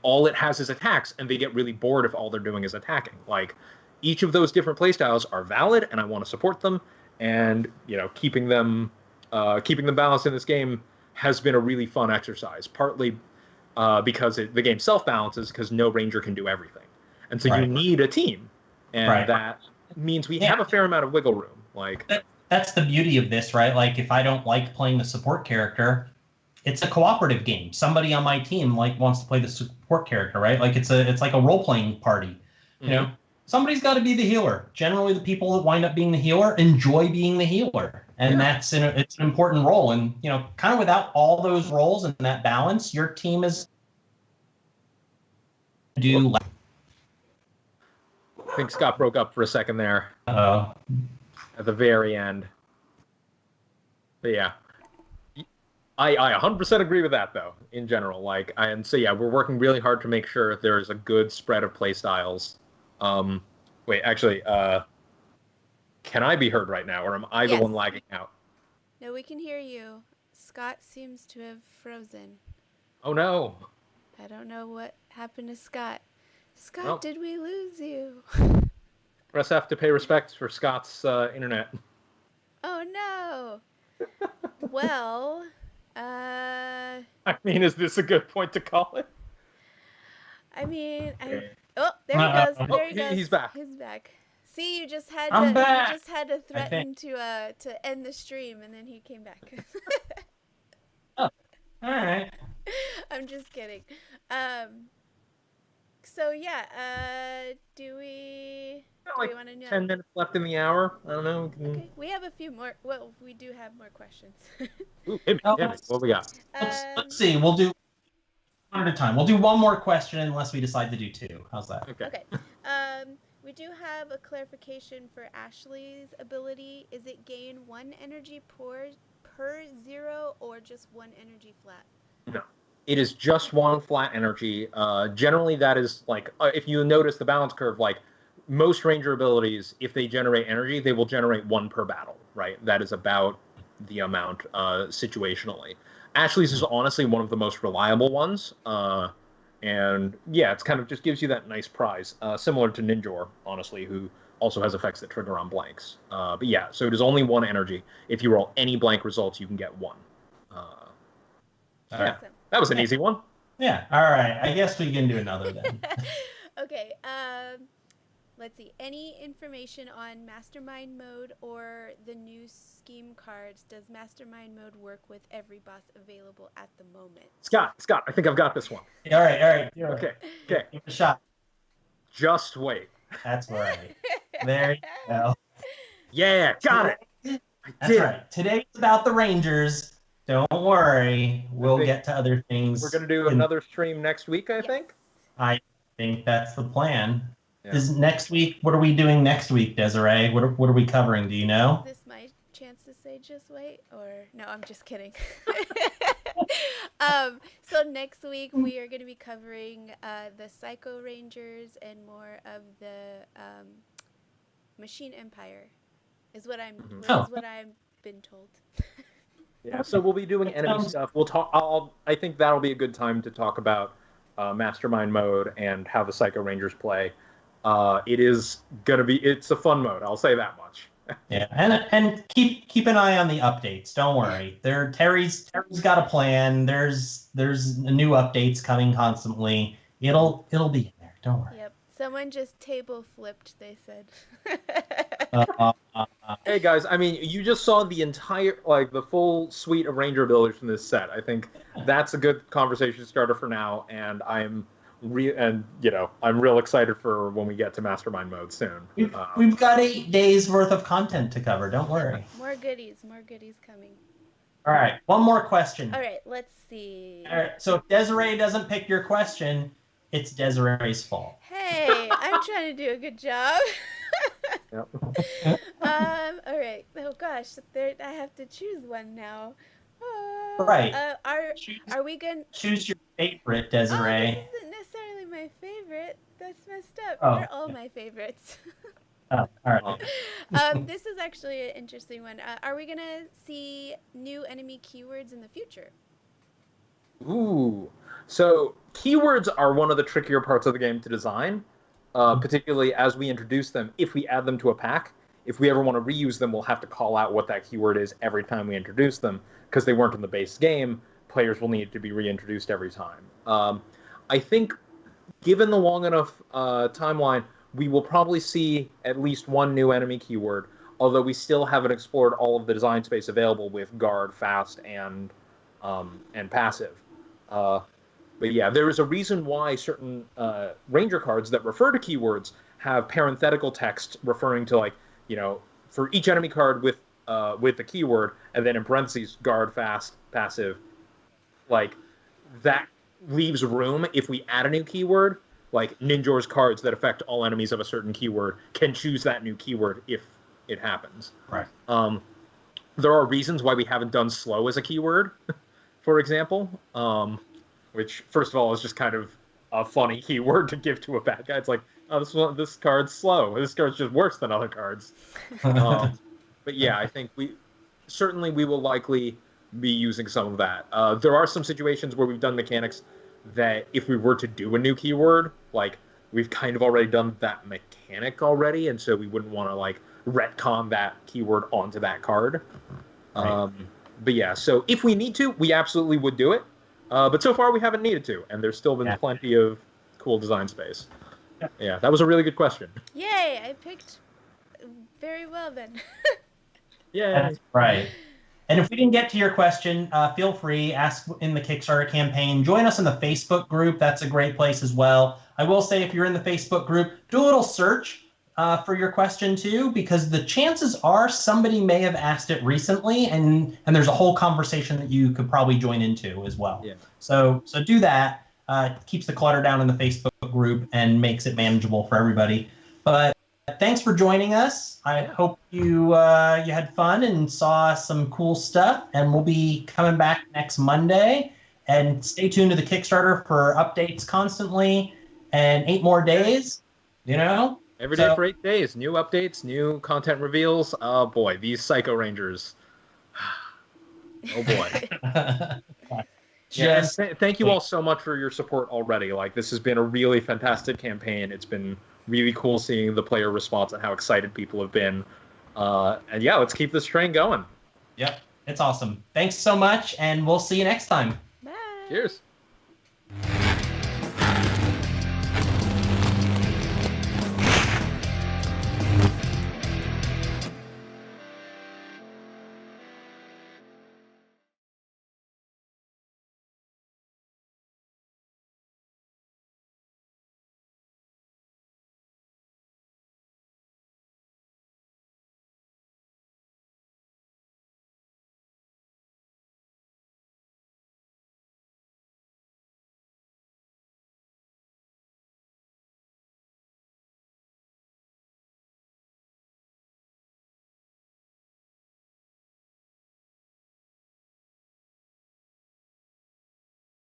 all it has is attacks, and they get really bored if all they're doing is attacking. Like, each of those different playstyles are valid, and I want to support them. And, keeping them balanced in this game has been a really fun exercise, partly because the game self-balances, because no ranger can do everything. And so you need a team, and that means we have a fair amount of wiggle room. Like that's the beauty of this, right? Like, if I don't like playing the support character, it's a cooperative game. Somebody on my team wants to play the support character, right? Like it's like a role-playing party. Mm-hmm. Somebody's got to be the healer. Generally, the people that wind up being the healer enjoy being the healer, and it's an important role. And kind of without all those roles and that balance, your team is do. I think Scott broke up for a second there. At the very end. But yeah. I 100% agree with that, though, in general. We're working really hard to make sure there's a good spread of play styles. Wait, actually, can I be heard right now, or am I the one lagging out? No, we can hear you. Scott seems to have frozen. Oh, no. I don't know what happened to Scott. Scott, did we lose you? Press F to pay respects for Scott's internet. Oh, no. Well... I mean, is this a good point to call it? I mean, oh, there he goes. There he goes. He's back. He's back. See, you just had to threaten to end the stream, and then he came back. Oh, all right. I'm just kidding. So yeah, do we want to know? 10 minutes left in the hour. I don't know. Okay, we have a few more. Well, we do have more questions. Ooh, hit me. What we got? Let's see. We'll do one at a time. We'll do one more question unless we decide to do two. How's that? Okay. We do have a clarification for Ashley's ability. Is it gain 1 energy per 0 or just 1 energy flat? No. It is just 1 flat energy. Generally, that is if you notice the balance curve, most ranger abilities, if they generate energy, they will generate 1 per battle, right? That is about the amount situationally. Ashley's is honestly one of the most reliable ones. And yeah, it's kind of just gives you that nice prize, similar to Ninjor, honestly, who also has effects that trigger on blanks. But yeah, so it is only 1 energy. If you roll any blank results, you can get 1. Yeah, that was an easy one. Yeah, all right. I guess we can do another then. Okay, let's see. Any information on Mastermind mode or the new scheme cards? Does Mastermind mode work with every boss available at the moment? Scott, I think I've got this one. All right. Okay. Give it a shot. Just wait. That's right. There you go. Yeah, got it. That's right. Today's about the Rangers. Don't worry. We'll get to other things. We're going to do another stream next week, I think. I think that's the plan. Yeah. Is next week? What are we doing next week, Desiree? What are we covering? Do you know? Is this my chance to say just wait? Or no, I'm just kidding. So next week we are going to be covering the Psycho Rangers and more of the Machine Empire. Is what I've been told. Yeah, so we'll be doing enemy stuff. We'll talk. I think that'll be a good time to talk about Mastermind mode and how the Psycho Rangers play. It's a fun mode. I'll say that much. Yeah, and keep an eye on the updates. Don't worry. Terry's got a plan. There's new updates coming constantly. It'll be in there. Don't worry. Yep. Someone just table flipped, they said. Uh, uh, uh, Hey guys, I mean, you just saw the entire, like, the full suite of Ranger abilities from this set. I think that's a good conversation starter for now, and I'm real excited for when we get to Mastermind mode soon. we've got 8 days worth of content to cover. Don't worry. More goodies coming. All right, one more question. All right, let's see. All right, so if Desiree doesn't pick your question, it's Desiree's fault. Hey, I'm trying to do a good job. Yep. All right. Oh gosh, I have to choose one now. Right. Are we going? Choose your favorite, Oh, Desiree. this isn't necessarily my favorite. That's messed up. Oh. They're all my favorites. Oh, all right. This is actually an interesting one. Are we gonna see new enemy keywords in the future? Ooh. So keywords are one of the trickier parts of the game to design, particularly as we introduce them. If we add them to a pack, if we ever want to reuse them, we'll have to call out what that keyword is every time we introduce them, because they weren't in the base game. Players will need to be reintroduced every time. I think, given the long enough timeline, we will probably see at least one new enemy keyword, although we still haven't explored all of the design space available with guard, fast, and passive. But yeah, there is a reason why certain Ranger cards that refer to keywords have parenthetical text referring to, like, for each enemy card with the keyword, and then in parentheses, guard, fast, passive. Like, that leaves room if we add a new keyword. Like, Ninjor's cards that affect all enemies of a certain keyword can choose that new keyword if it happens. Right. There are reasons why we haven't done slow as a keyword, for example. Which, first of all, is just kind of a funny keyword to give to a bad guy. It's like, oh, this card's slow. This card's just worse than other cards. But yeah, I think we will likely be using some of that. There are some situations where we've done mechanics that if we were to do a new keyword, like, we've kind of already done that mechanic already, and so we wouldn't want to, like, retcon that keyword onto that card. Right. But yeah, so if we need to, we absolutely would do it. But so far we haven't needed to, and there's still been plenty of cool design space. Yeah, that was a really good question. Yay, I picked very well then. Yeah, that's right. And if we didn't get to your question, feel free, ask in the Kickstarter campaign. Join us in the Facebook group. That's a great place as well. I will say, if you're in the Facebook group, do a little search for your question too, because the chances are somebody may have asked it recently, and there's a whole conversation that you could probably join into as well. Yeah. So do that. Keeps the clutter down in the Facebook group and makes it manageable for everybody. But thanks for joining us. I hope you had fun and saw some cool stuff, and we'll be coming back next Monday. And stay tuned to the Kickstarter for updates constantly, and 8 more days, Every day for 8 days. New updates, new content reveals. Oh boy, these Psycho Rangers. Oh boy. Thank you all so much for your support already. Like, this has been a really fantastic campaign. It's been really cool seeing the player response and how excited people have been. And yeah, let's keep this train going. Yep, it's awesome. Thanks so much, and we'll see you next time. Bye. Cheers.